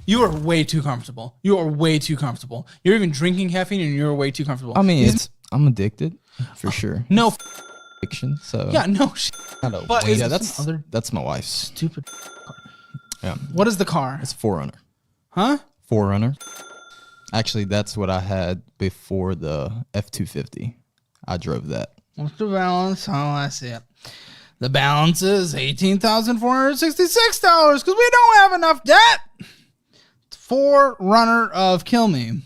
You are way too comfortable. You are way too comfortable. You're even drinking caffeine and you're way too comfortable. I mean, I'm addicted for sure. No addiction. So yeah, no shit. But yeah, that's my wife's Stupid car. Yeah. What is the car? It's 4Runner. Huh? 4Runner. Actually, that's what I had before the F-250. I drove that. What's the balance? Oh, I see it. The balance is $18,466 because we don't have enough debt. 4Runner of Kill Me.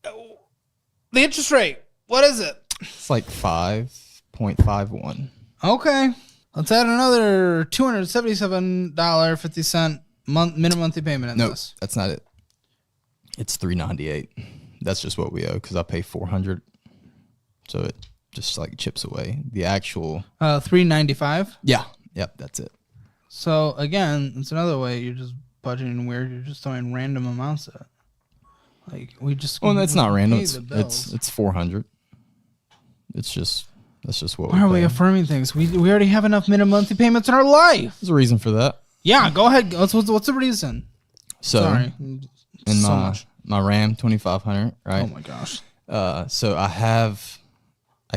The interest rate, what is it? It's like 5.51. Okay. Let's add another $277.50 minimum monthly payment in this. That's not it. It's $398. That's just what we owe because I pay $400. So it just like chips away. The actual $395. Yeah. Yep, that's it. So again, it's another way you're just budgeting weird. You're just throwing random amounts at it. Like we just Well, that's not random. It's 400. That's just what Why are we affirming things? We already have enough minimum monthly payments in our life. There's a reason for that. Yeah, go ahead. What's the reason? So Sorry. In my Ram 2500, right? Oh my gosh. So I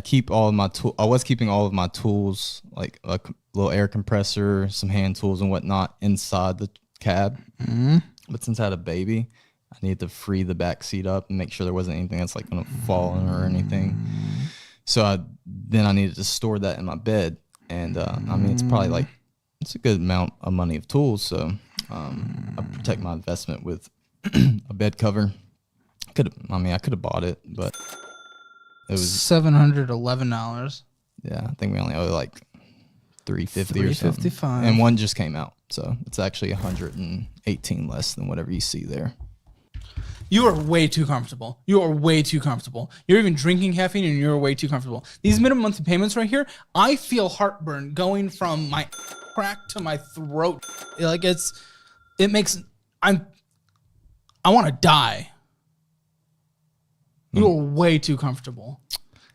keep all of my I was keeping all of my tools, like a little air compressor, some hand tools and whatnot inside the cab. Mm-hmm. But since I had a baby, I needed to free the back seat up and make sure there wasn't anything that's like going to fall in or anything. So I needed to store that in my bed. And I mean, it's probably like, it's a good amount of money of tools. So I protect my investment with a bed cover. I could have bought it, but it was $711. Yeah, I think we only owe like $350 or something. $355. And one just came out. So it's actually $118 less than whatever you see there. You are way too comfortable. You are way too comfortable. You're even drinking caffeine and you're way too comfortable. These minimum monthly payments right here, I feel heartburn going from my crack to my throat. Like I want to die. You are way too comfortable.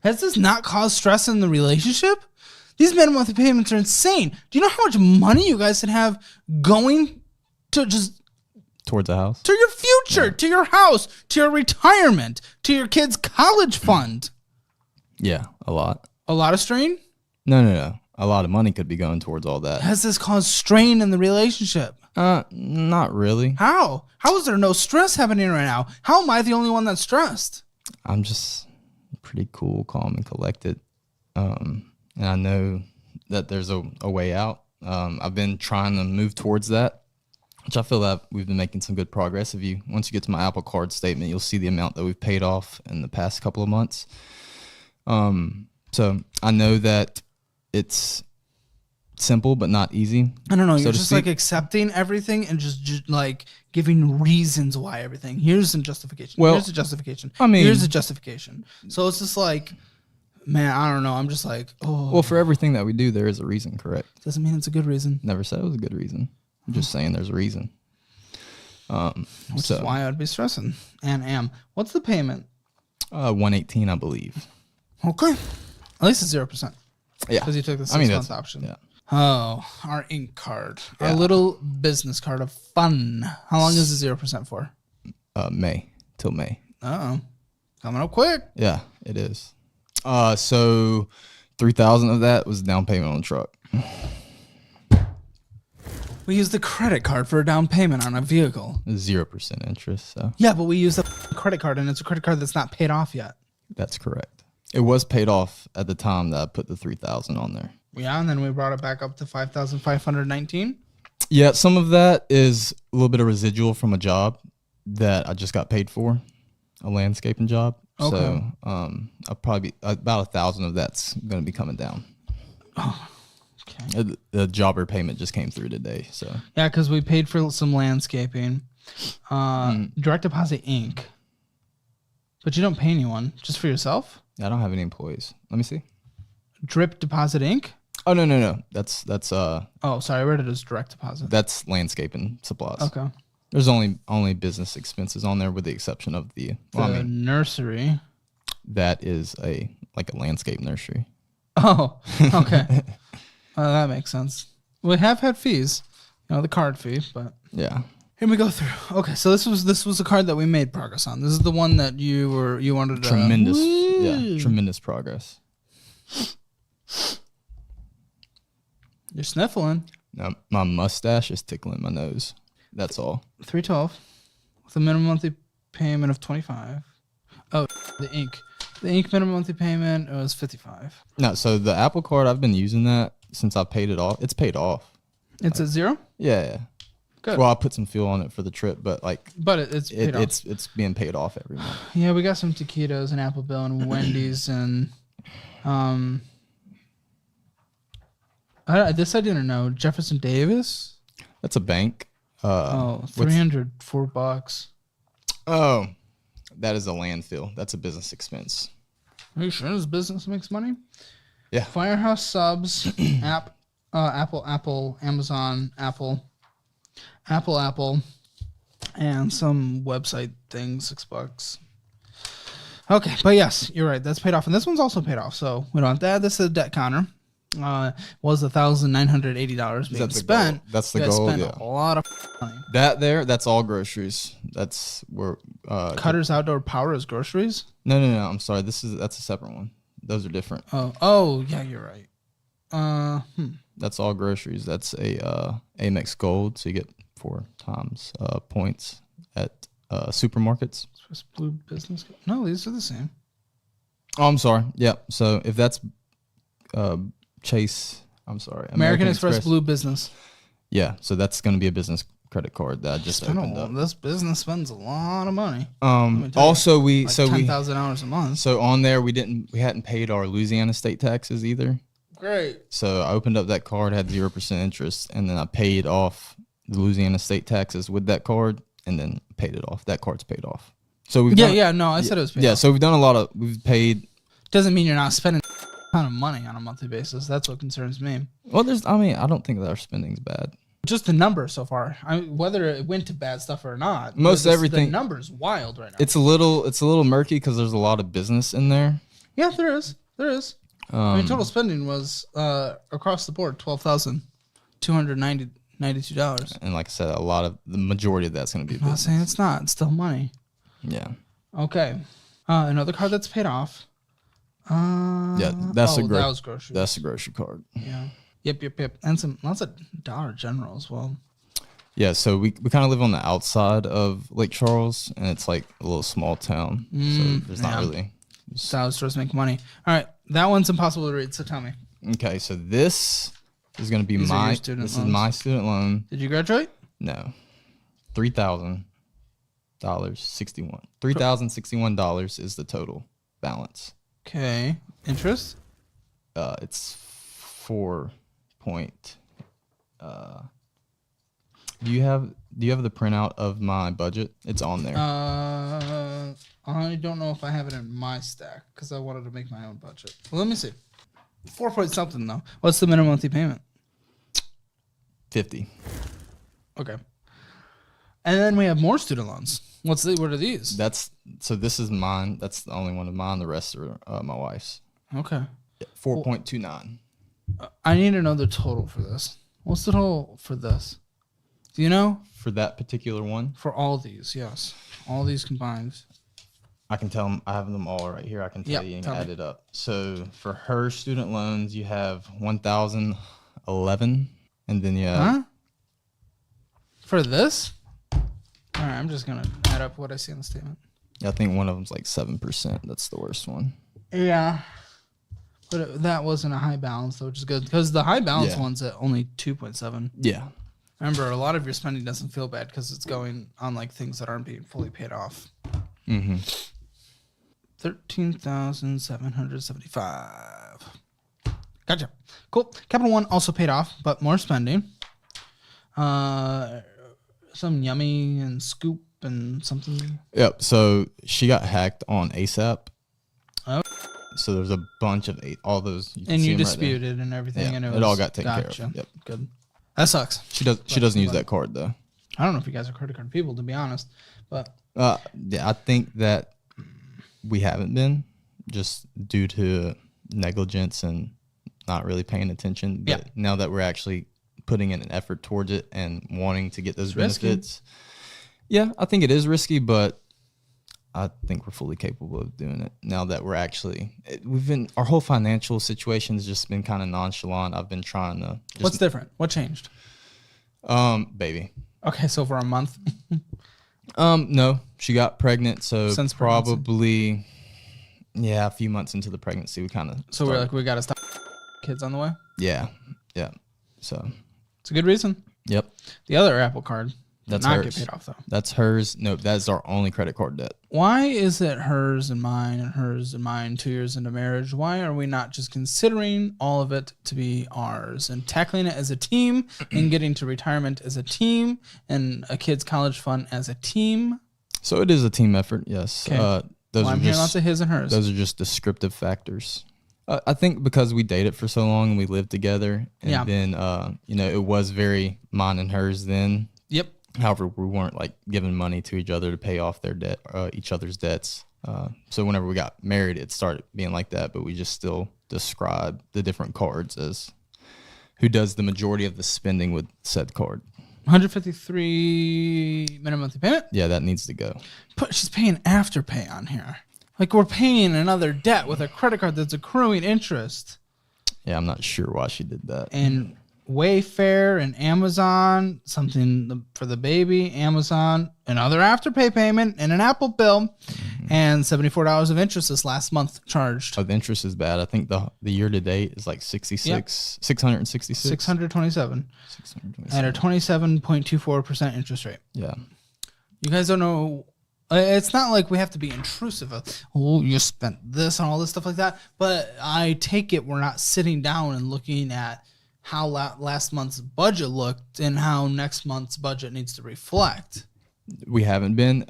Has this not caused stress in the relationship? These minimum monthly payments are insane. Do you know how much money you guys can have going to just towards a house? To your future, to your house, to your retirement, to your kid's college fund. Yeah, a lot. A lot of strain? No. A lot of money could be going towards all that. Has this caused strain in the relationship? Not really. How? How is there no stress happening right now? How am I the only one that's stressed? I'm just pretty cool, calm, and collected. And I know that there's a way out. I've been trying to move towards that, which I feel that we've been making some good progress. Once you get to my Apple Card statement, you'll see the amount that we've paid off in the past couple of months. So I know that it's simple but not easy. I don't know. You're just like accepting everything and just like giving reasons why everything. Here's a justification. Well, here's a justification. I mean, here's a justification. So it's just like, man, I don't know. I'm just like, oh. Well, for everything that we do, there is a reason, correct? Doesn't mean it's a good reason. Never said it was a good reason. I'm just saying there's a reason. Which is why I'd be stressing and am. What's the payment? 118, I believe. Okay. At least it's 0%. Yeah. Because you took the 6-month option. Yeah. Oh, our ink card. Yeah. Our little business card of fun. How long is the 0% for? May. Till May. Uh-oh. Coming up quick. Yeah, it is. So $3,000 of that was down payment on the truck. We use the credit card for a down payment on a vehicle. 0% interest. So yeah, but we use the credit card, and it's a credit card that's not paid off yet. That's correct. It was paid off at the time that I put the $3,000 on there. Yeah, and then we brought it back up to $5,519. Yeah, some of that is a little bit of residual from a job that I just got paid for, a landscaping job. Okay. So I'll probably be about 1,000 of that's going to be coming down. Oh, okay. The jobber payment just came through today. So yeah, because we paid for some landscaping, direct deposit ink, but you don't pay anyone, just for yourself. I don't have any employees. Let me see. Drip deposit ink. Oh no. That's Oh, sorry. I read it as direct deposit. That's landscaping supplies. Okay. There's only business expenses on there with the exception of the nursery. That is a landscape nursery. Oh, okay. That makes sense. We have had fees, the card fee, but yeah. Here we go through. Okay, so this was a card that we made progress on. This is the one that you wanted to Tremendous, tremendous progress. You're sniffling. No, my mustache is tickling my nose. That's all. 312 with a minimum monthly payment of 25. Oh, the ink. The ink minimum monthly payment was 55. No, so the Apple Card, I've been using that since I paid it off. It's paid off. It's a 0? Yeah. Good. Well, I put some fuel on it for the trip, but it's paid off. It's being paid off every month. Yeah, we got some taquitos and Appleville and Wendy's and this I didn't know. Jefferson Davis. That's a bank. $304. Oh, that is a landfill. That's a business expense. Are you sure this business makes money? Yeah. Firehouse subs, Apple, Amazon, Apple, and some website thing, $6. Okay, but yes, you're right. That's paid off, and this one's also paid off. So we don't have to add this to the debt counter. Was $1,980 being spent? That's the goal. Spent Yeah. a lot of money. That's all groceries. That's where Cutter's Outdoor Power is groceries. No. I'm sorry. That's a separate one. Those are different. Oh, yeah, you're right. That's all groceries. That's a Amex Gold, so you get 4 times points at supermarkets. Swiss Blue Business. No, these are the same. Oh, I'm sorry. Yeah. So if that's Chase, I'm sorry, American Express Blue Business. Yeah, so that's going to be a business credit card that I just opened up. This business spends a lot of money. Also, $10,000 a month. So on there, we hadn't paid our Louisiana state taxes either. Great. So I opened up that card, had 0% interest, and then I paid off the Louisiana state taxes with that card, and then paid it off. That card's paid off. So we've I said it was paid off. So we've paid. Doesn't mean you're not spending a ton of money on a monthly basis. That's what concerns me. Well, I don't think that our spending's bad. Just the number so far. Whether it went to bad stuff or not. Everything. The number's wild right now. It's a little murky because there's a lot of business in there. Yeah, there is. Total spending was across the board $12,292. And like I said, the majority of that's going to be business. I'm not saying it's not. It's still money. Yeah. Okay. Another card that's paid off. That was grocery. That's a grocery card. Yeah. Yep. And lots of Dollar General as well. Yeah, so we kind of live on the outside of Lake Charles, and it's like a little small town. So there's not really. Dollar stores make money. All right, that one's impossible to read. So tell me. Okay, so this is going to be my student loan. Did you graduate? No, $3,061 is the total balance. Okay, interest. It's 4 point. Do you have the printout of my budget? It's on there. I don't know if I have it in my stack because I wanted to make my own budget. Well, let me see. 4 point something though. What's the minimum monthly payment? $50. Okay. And then we have more student loans. What are these? This is mine. That's the only one of mine. The rest are my wife's. Okay. 4.29. I need to know the total for this. What's the total for this? Do you know? For that particular one? For all these, yes. All these combined. I can tell them. I have them all right here. I can tell you and add it up. So for her student loans, you have 1,011, and then you have. Huh? For this? All right, I'm just gonna add up what I see in the statement. Yeah, I think one of them's like 7%. That's the worst one. Yeah. But that wasn't a high balance, though, which is good. Because the high balance one's at only 2.7. Yeah. Remember, a lot of your spending doesn't feel bad because it's going on like things that aren't being fully paid off. Mm-hmm. 13,775. Gotcha. Cool. Capital One also paid off, but more spending. Some Yummy and Scoop and something. Yep. So she got hacked on ASAP. Oh. So there's a bunch of all those. You disputed and everything, and it all got taken care of. Yep. Good. That sucks. She doesn't use that card though. I don't know if you guys are credit card people, to be honest, but yeah, I think that we haven't been just due to negligence and not really paying attention. But now that we're actually putting in an effort towards it and wanting to get those benefits, Yeah, I think it is risky, but I think we're fully capable of doing it now that we're actually. Our whole financial situation has just been kind of nonchalant. I've been trying to. What's different? What changed? Baby. Okay, so for a month. No, she got pregnant, so Since probably, yeah, a few months into the pregnancy, we kind of. So we're like, we got to stop kids on the way. Yeah. So. It's a good reason. Yep. The other Apple Card. That's not hers. get paid off though. That's hers. No, that's our only credit card debt. Why is it hers and mine 2 years into marriage? Why are we not just considering all of it to be ours and tackling it as a team and getting to retirement as a team and a kid's college fund as a team? So it is a team effort, yes. Okay. I'm hearing lots of his and hers. Those are just descriptive factors. I think because we dated for so long and we lived together, and then it was very mine and hers then. Yep. However, we weren't like giving money to each other to pay off their debt, each other's debts. So whenever we got married, it started being like that. But we just still describe the different cards as who does the majority of the spending with said card. $153 minimum monthly payment. Yeah, that needs to go. But she's paying Afterpay on here. Like we're paying another debt with a credit card that's accruing interest. Yeah, I'm not sure why she did that. And Wayfair and Amazon, something for the baby, Amazon, another Afterpay payment, and an Apple bill, and $74 of interest this last month charged. Oh, the interest is bad. I think the year to date is like 666. 627. At a 27.24% interest rate. Yeah. You guys don't know. It's not like we have to be intrusive. Oh, you spent this and all this stuff like that. But I take it we're not sitting down and looking at how last month's budget looked and how next month's budget needs to reflect. We haven't been.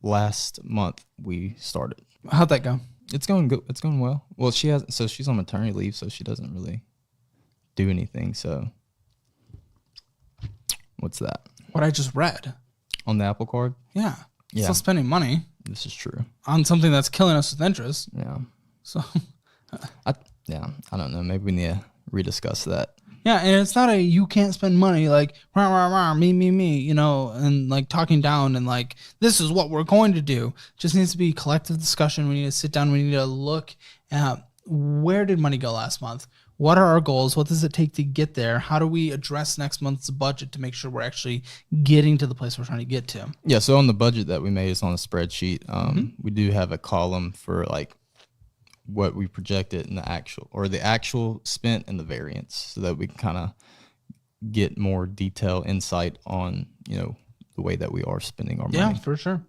Last month we started. How'd that go? It's going good. It's going well. Well, she's on maternity leave, so she doesn't really do anything. So what's that? What I just read. On the Apple Card? Yeah. Yeah. Still spending money. This is true. On something that's killing us with interest. Yeah. So I don't know. Maybe we need to rediscuss that. Yeah, and it's not a you can't spend money like rah, rah, rah, me, and like talking down and like this is what we're going to do. Just needs to be collective discussion. We need to sit down. We need to look at where did money go last month? What are our goals? What does it take to get there? How do we address next month's budget to make sure we're actually getting to the place we're trying to get to? Yeah, so on the budget that we made is on a spreadsheet. We do have a column for like what we projected in the actual spent and the variance, so that we can kind of get more detailed insight on, the way that we are spending our money. Yeah, for sure.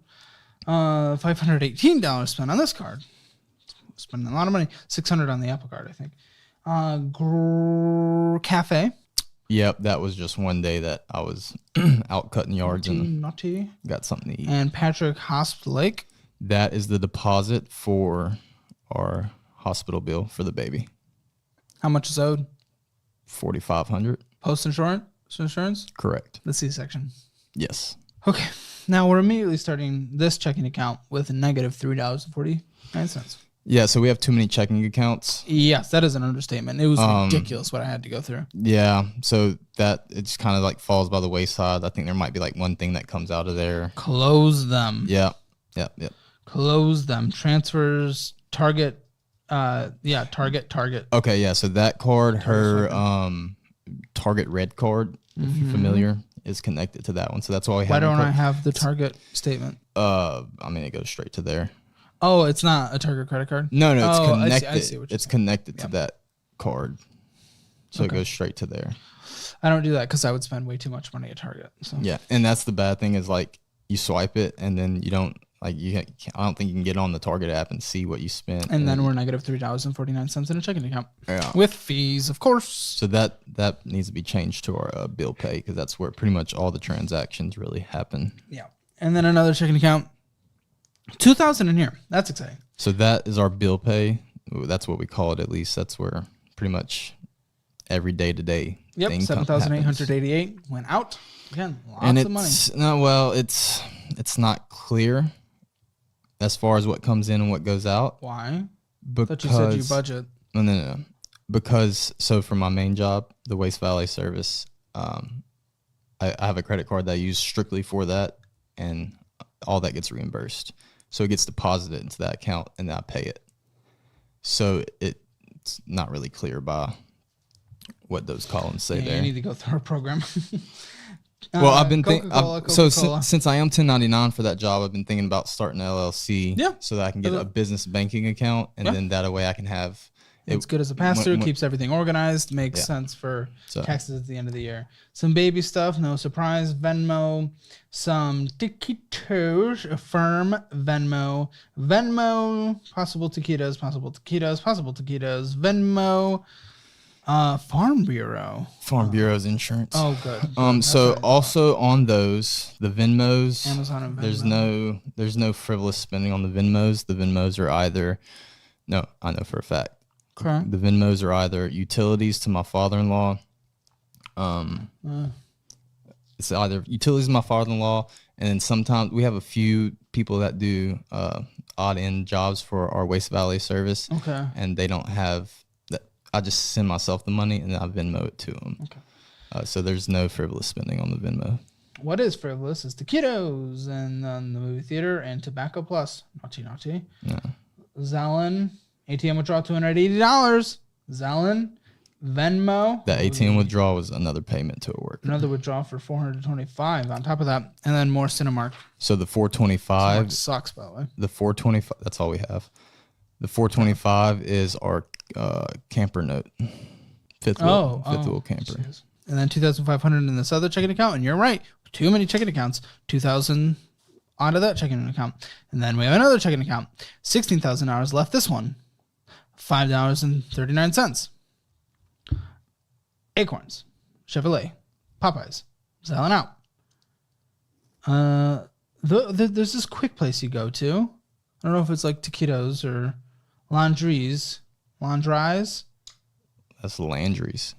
$518 spent on this card. Spending a lot of money. $600 on the Apple Card, I think. Cafe. Yep, that was just one day that I was out cutting yards and got something to eat. And Patrick Hospital Lake. That is the deposit for our hospital bill for the baby. How much is owed? $4,500. Post insurance? Correct. The C-section. Yes. Okay. Now we're immediately starting this checking account with negative $3.49. Yeah, so we have too many checking accounts. Yes, that is an understatement. It was ridiculous what I had to go through. Yeah, so that it just kind of like falls by the wayside. I think there might be like one thing that comes out of there. Close them. Yeah. Close them. Transfers, target. Target. Okay, yeah, so that card, her Target Red card, if you're familiar, is connected to that one. So that's why we have. Why don't I have the Target statement? It goes straight to there. Oh, it's not a Target credit card? No, it's connected. I see what you're it's connected to that card. So it goes straight to there. I don't do that because I would spend way too much money at Target. So. Yeah, and that's the bad thing is like you swipe it and then you don't I don't think you can get on the Target app and see what you spent. And then we're negative $3.49 in a checking account. Yeah. With fees, of course. So that needs to be changed to our bill pay because that's where pretty much all the transactions really happen. Yeah. And then another checking account. $2,000 in here. That's exciting. So that is our bill pay. That's what we call it, at least. That's where pretty much every day-to-day Yep, thing 7,888 went out. Again, lots and of money. It's not clear as far as what comes in and what goes out. Why? Because, I thought you said you budget. No. Because, so for my main job, the Waste Valet service, I have a credit card that I use strictly for that. and all that gets reimbursed. So it gets deposited into that account, and then I pay it. So it's not really clear by what those columns say there. You need to go through our program. Well, I've been thinking. So Coca-Cola. since I am 1099 for that job, I've been thinking about starting an LLC. Yeah. So that I can get a business banking account, and then that way I can have. It's good as a pass-through, keeps everything organized, makes sense for taxes at the end of the year. Some baby stuff, no surprise. Venmo, some taquitos, Affirm, Venmo, possible taquitos, Venmo, Farm Bureau. Farm Bureau's insurance. Oh, good. So also on those, the Venmos, Amazon and Venmo. There's no frivolous spending on the Venmos. The Venmos are either, no, I know for a fact. Okay. The Venmos are either utilities to my father-in-law. It's either utilities to my father-in-law, and then sometimes we have a few people that do odd end jobs for our Waste Valley service. Okay. And they don't have that. I just send myself the money and then I Venmo it to them. Okay. So there's no frivolous spending on the Venmo. What is frivolous is taquitos and then the movie theater and Tobacco Plus. Naughty. Yeah. Zellen. ATM withdrawal $280. Zellen, Venmo. That ATM withdrawal was another payment to a worker. Another withdrawal for $425 on top of that, and then more Cinemark. So the 425 sucks, by the way. The 425. That's all we have. The 425 is our camper note. Fifth wheel camper. Geez. And then 2,500 in this other checking account, and you're right, too many checking accounts. 2,000 out of that checking account, and then we have another checking account. $16,000 left. This one. $5.39. Acorns, Chevrolet, Popeyes, selling out. There's this quick place you go to. I don't know if it's like taquitos or Landry's. That's Landry's.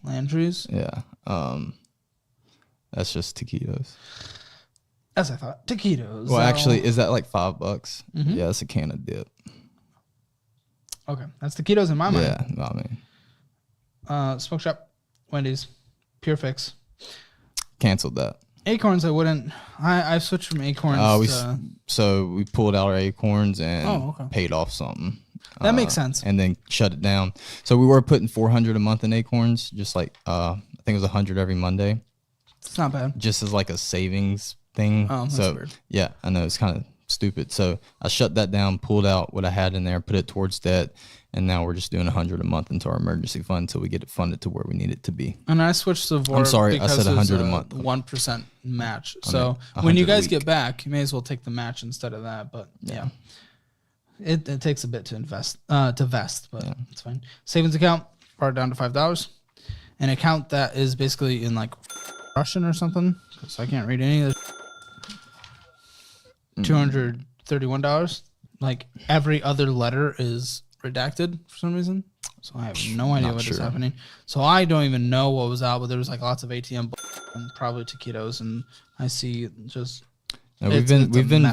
Yeah. That's just taquitos. As I thought. Taquitos. Well, actually, is that like $5? Mm-hmm. Yeah, that's a can of dip. Okay, that's taquitos in my mind. Yeah, no, I mean. Smoke Shop, Wendy's, Pure Fix. Canceled that. Acorns, I wouldn't. I switched from Acorns So we pulled out our Acorns and paid off something. That makes sense. And then shut it down. So we were putting $400 a month in Acorns, just like I think it was $100 every Monday. It's not bad. Just as like a savings thing. Oh, that's so weird. Yeah, I know it's kind of stupid. So I shut that down, pulled out what I had in there, put it towards debt, and now we're just doing $100 a month into our emergency fund until we get it funded to where we need it to be. And I switched to VOR. I'm sorry, I said $100 a month. 1% match. So when you guys get back, you may as well take the match instead of that. But yeah. It takes a bit to vest, but it's fine. Savings account, part down to $5. An account that is basically in like Russian or something, because I can't read any of this. $231. Like every other letter is redacted for some reason. So I have no idea what is happening. So I don't even know what was out, but there was like lots of ATM and probably taquitos, and I see just. No, we've been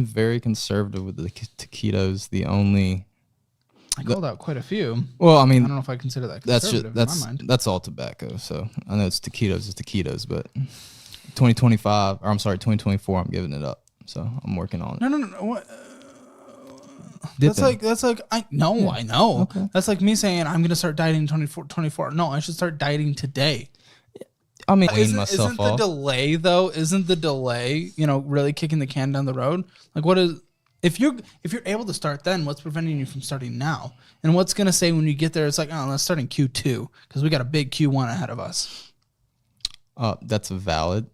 very conservative with the taquitos. I called out quite a few. Well, I mean, I don't know if I consider that conservative in my mind. That's all tobacco. So I know it's taquitos, but 2024, I'm giving it up. So I'm working on it. No. What? That's like I know. Okay. That's like me saying I'm gonna start dieting 24. No, I should start dieting today. I mean, isn't the delay though? Isn't the delay, really kicking the can down the road? Like, what is if you're able to start then? What's preventing you from starting now? And what's gonna say when you get there? It's like, oh, let's start in Q2 because we got a big Q1 ahead of us. That's valid.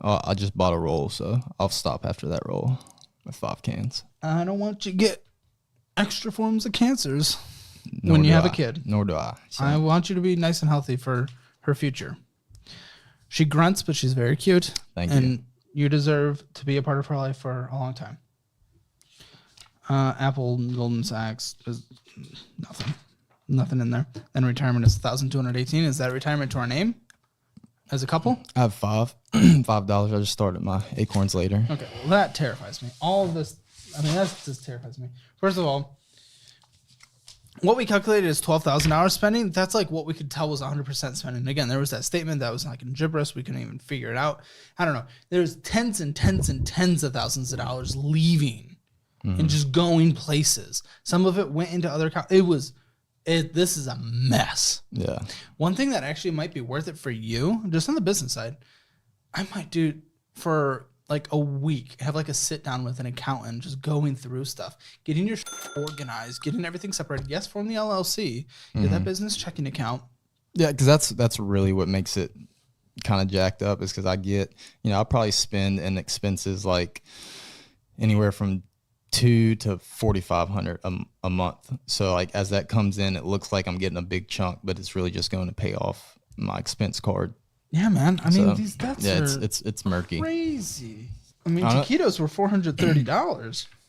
I just bought a roll, so I'll stop after that roll with 5 cans. I don't want you to get extra forms of cancers when you have a kid. Nor do I. So. I want you to be nice and healthy for her future. She grunts, but she's very cute. Thank you. And you deserve to be a part of her life for a long time. Apple, Goldman Sachs, there's nothing in there. Then retirement is $1,218. Is that retirement to our name as a couple? I have $5. I just started my Acorns later. Okay, well, that terrifies me. All of this, that just terrifies me. First of all, what we calculated is $12,000 spending. That's like what we could tell was 100% spending. Again, there was that statement that was like in gibberish. We couldn't even figure it out. I don't know. There's tens and tens and tens of thousands of dollars leaving and just going places. Some of it went into other this is a mess. Yeah. One thing that actually might be worth it for you, just on the business side, I might do for like a week, have like a sit down with an accountant, just going through stuff, getting your organized, getting everything separated. Yes, form the LLC, get that business checking account. Yeah, because that's really what makes it kind of jacked up is because I get, I'll probably spend in expenses like anywhere from $200 to $4,500 a month. So like as that comes in, it looks like I'm getting a big chunk, but it's really just going to pay off my expense card. Yeah, man. I mean, these debts are it's murky. Crazy. I mean, taquitos were $430.